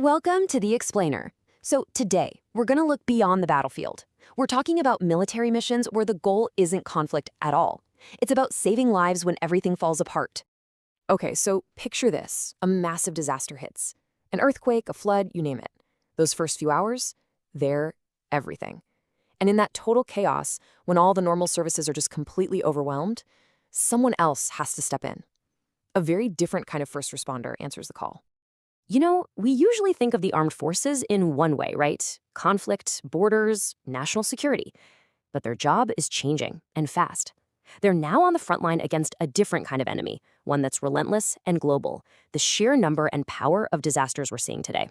Welcome to the Explainer. So today, we're going to look beyond the battlefield. We're talking about military missions where the goal isn't conflict at all. It's about saving lives when everything falls apart. Okay, so picture this. A massive disaster hits. An earthquake, a flood, you name it. Those first few hours, they're everything. And in that total chaos, when all the normal services are just completely overwhelmed, someone else has to step in. A very different kind of first responder answers the call. You know, we usually think of the armed forces in one way, right? Conflict, borders, national security. But their job is changing, and fast. They're now on the front line against a different kind of enemy, one that's relentless and global, the sheer number and power of disasters we're seeing today.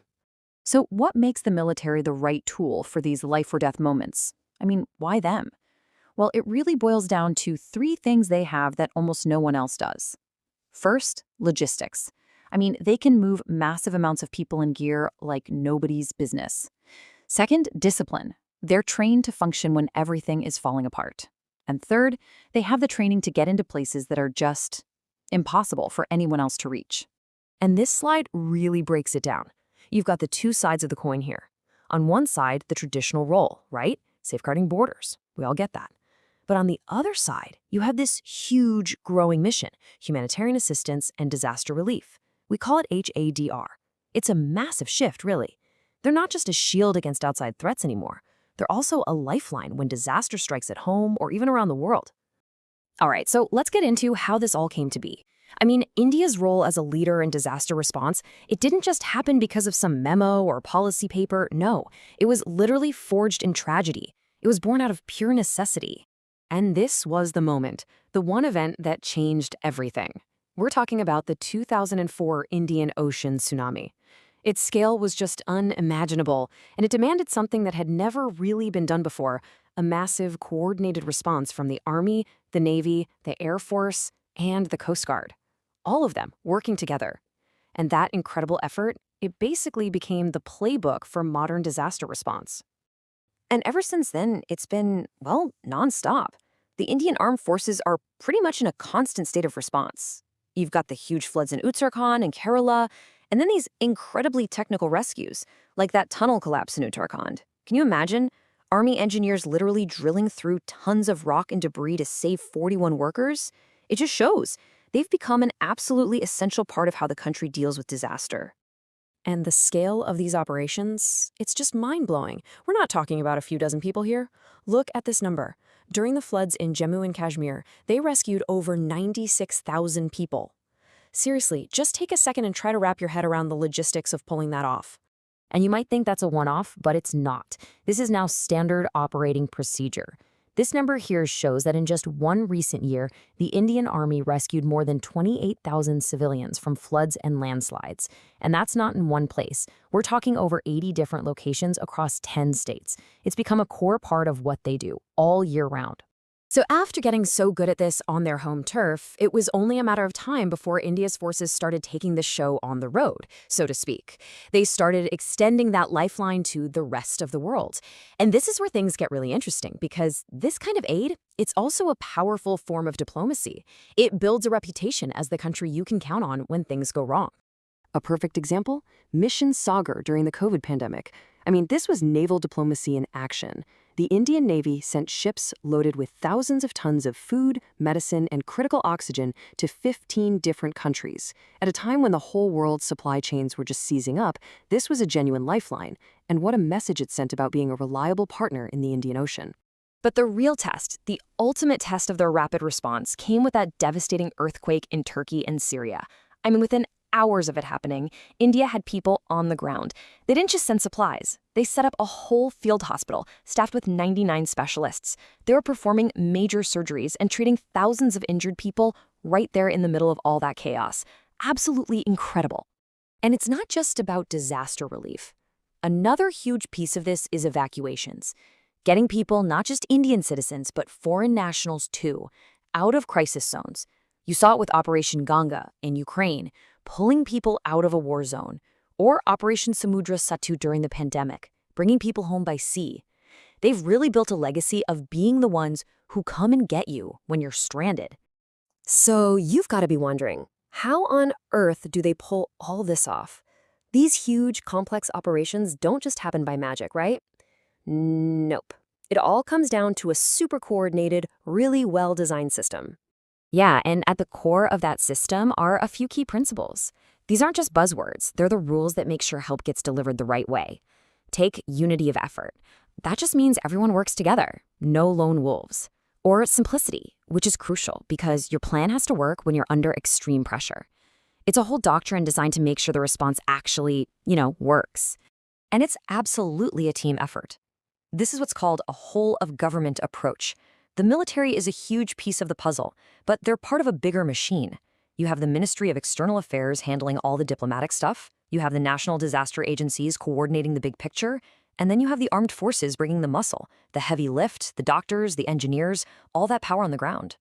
So what makes the military the right tool for these life-or-death moments? I mean, why them? Well, it really boils down to three things they have that almost no one else does. First, logistics. I mean, they can move massive amounts of people and gear like nobody's business. Second, discipline. They're trained to function when everything is falling apart. And third, they have the training to get into places that are just impossible for anyone else to reach. And this slide really breaks it down. You've got the two sides of the coin here. On one side, the traditional role, right? Safeguarding borders. We all get that. But on the other side, you have this huge growing mission, humanitarian assistance and disaster relief. We call it HADR. It's a massive shift, really. They're not just a shield against outside threats anymore. They're also a lifeline when disaster strikes at home or even around the world. All right, so let's get into how this all came to be. I mean, India's role as a leader in disaster response, it didn't just happen because of some memo or policy paper. No, it was literally forged in tragedy. It was born out of pure necessity. And this was the moment, the one event that changed everything. We're talking about the 2004 Indian Ocean tsunami. Its scale was just unimaginable, and it demanded something that had never really been done before, a massive coordinated response from the Army, the Navy, the Air Force, and the Coast Guard. All of them working together. And that incredible effort, it basically became the playbook for modern disaster response. And ever since then, it's been, well, nonstop. The Indian Armed Forces are pretty much in a constant state of response. You've got the huge floods in Uttarakhand and Kerala, and then these incredibly technical rescues, like that tunnel collapse in Uttarakhand. Can you imagine? Army engineers literally drilling through tons of rock and debris to save 41 workers? It just shows they've become an absolutely essential part of how the country deals with disaster. And the scale of these operations, it's just mind-blowing. We're not talking about a few dozen people here. Look at this number. During the floods in Jammu and Kashmir, they rescued over 96,000 people. Seriously, just take a second and try to wrap your head around the logistics of pulling that off. And you might think that's a one-off, but it's not. This is now standard operating procedure. This number here shows that in just one recent year, the Indian Army rescued more than 28,000 civilians from floods and landslides. And that's not in one place. We're talking over 80 different locations across 10 states. It's become a core part of what they do all year round. So after getting so good at this on their home turf, it was only a matter of time before India's forces started taking the show on the road, so to speak. They started extending that lifeline to the rest of the world. And this is where things get really interesting, because this kind of aid, it's also a powerful form of diplomacy. It builds a reputation as the country you can count on when things go wrong. A perfect example? Mission Sagar during the COVID pandemic. I mean, this was naval diplomacy in action. The Indian Navy sent ships loaded with thousands of tons of food, medicine, and critical oxygen to 15 different countries. At a time when the whole world's supply chains were just seizing up, this was a genuine lifeline. And what a message it sent about being a reliable partner in the Indian Ocean. But the real test, the ultimate test of their rapid response, came with that devastating earthquake in Turkey and Syria. I mean, within hours of it happening, India had people on the ground. They didn't just send supplies. They set up a whole field hospital staffed with 99 specialists. They were performing major surgeries and treating thousands of injured people right there in the middle of all that chaos. Absolutely incredible. And it's not just about disaster relief. Another huge piece of this is evacuations. Getting people, not just Indian citizens, but foreign nationals too, out of crisis zones. You saw it with Operation Ganga in Ukraine, pulling people out of a war zone, or Operation Samudra Setu during the pandemic, bringing people home by sea. They've really built a legacy of being the ones who come and get you when you're stranded. So you've got to be wondering, how on earth do they pull all this off? These huge, complex operations don't just happen by magic, right? Nope. It all comes down to a super coordinated, really well-designed system. Yeah, and at the core of that system are a few key principles. These aren't just buzzwords, they're the rules that make sure help gets delivered the right way. Take unity of effort. That just means everyone works together, no lone wolves. Or simplicity, which is crucial because your plan has to work when you're under extreme pressure. It's a whole doctrine designed to make sure the response actually, works. And it's absolutely a team effort. This is what's called a whole-of-government approach. The military is a huge piece of the puzzle, but they're part of a bigger machine. You have the Ministry of External Affairs handling all the diplomatic stuff, you have the national disaster agencies coordinating the big picture, and then you have the armed forces bringing the muscle, the heavy lift, the doctors, the engineers, all that power on the ground.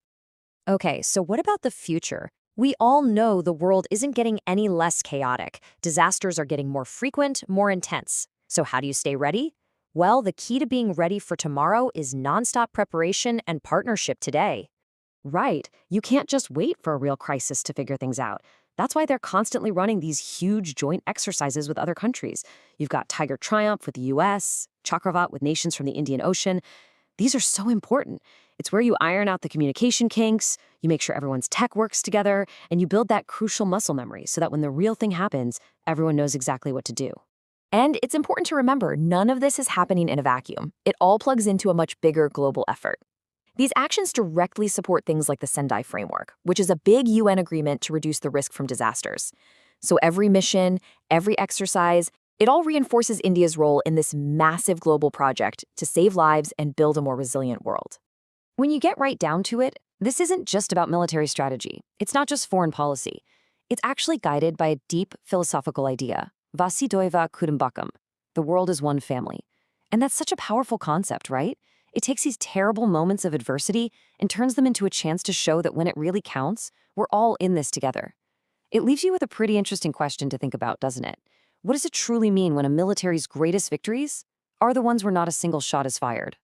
Okay, so what about the future? We all know the world isn't getting any less chaotic. Disasters are getting more frequent, more intense. So how do you stay ready? Well, the key to being ready for tomorrow is nonstop preparation and partnership today. Right. You can't just wait for a real crisis to figure things out. That's why they're constantly running these huge joint exercises with other countries. You've got Tiger Triumph with the US, Chakravat with nations from the Indian Ocean. These are so important. It's where you iron out the communication kinks, you make sure everyone's tech works together, and you build that crucial muscle memory so that when the real thing happens, everyone knows exactly what to do. And it's important to remember, none of this is happening in a vacuum. It all plugs into a much bigger global effort. These actions directly support things like the Sendai Framework, which is a big UN agreement to reduce the risk from disasters. So every mission, every exercise, it all reinforces India's role in this massive global project to save lives and build a more resilient world. When you get right down to it, this isn't just about military strategy. It's not just foreign policy. It's actually guided by a deep philosophical idea, Vasudhaiva Kutumbakam, the world is one family. And that's such a powerful concept, right? It takes these terrible moments of adversity and turns them into a chance to show that when it really counts, we're all in this together. It leaves you with a pretty interesting question to think about, doesn't it? What does it truly mean when a military's greatest victories are the ones where not a single shot is fired?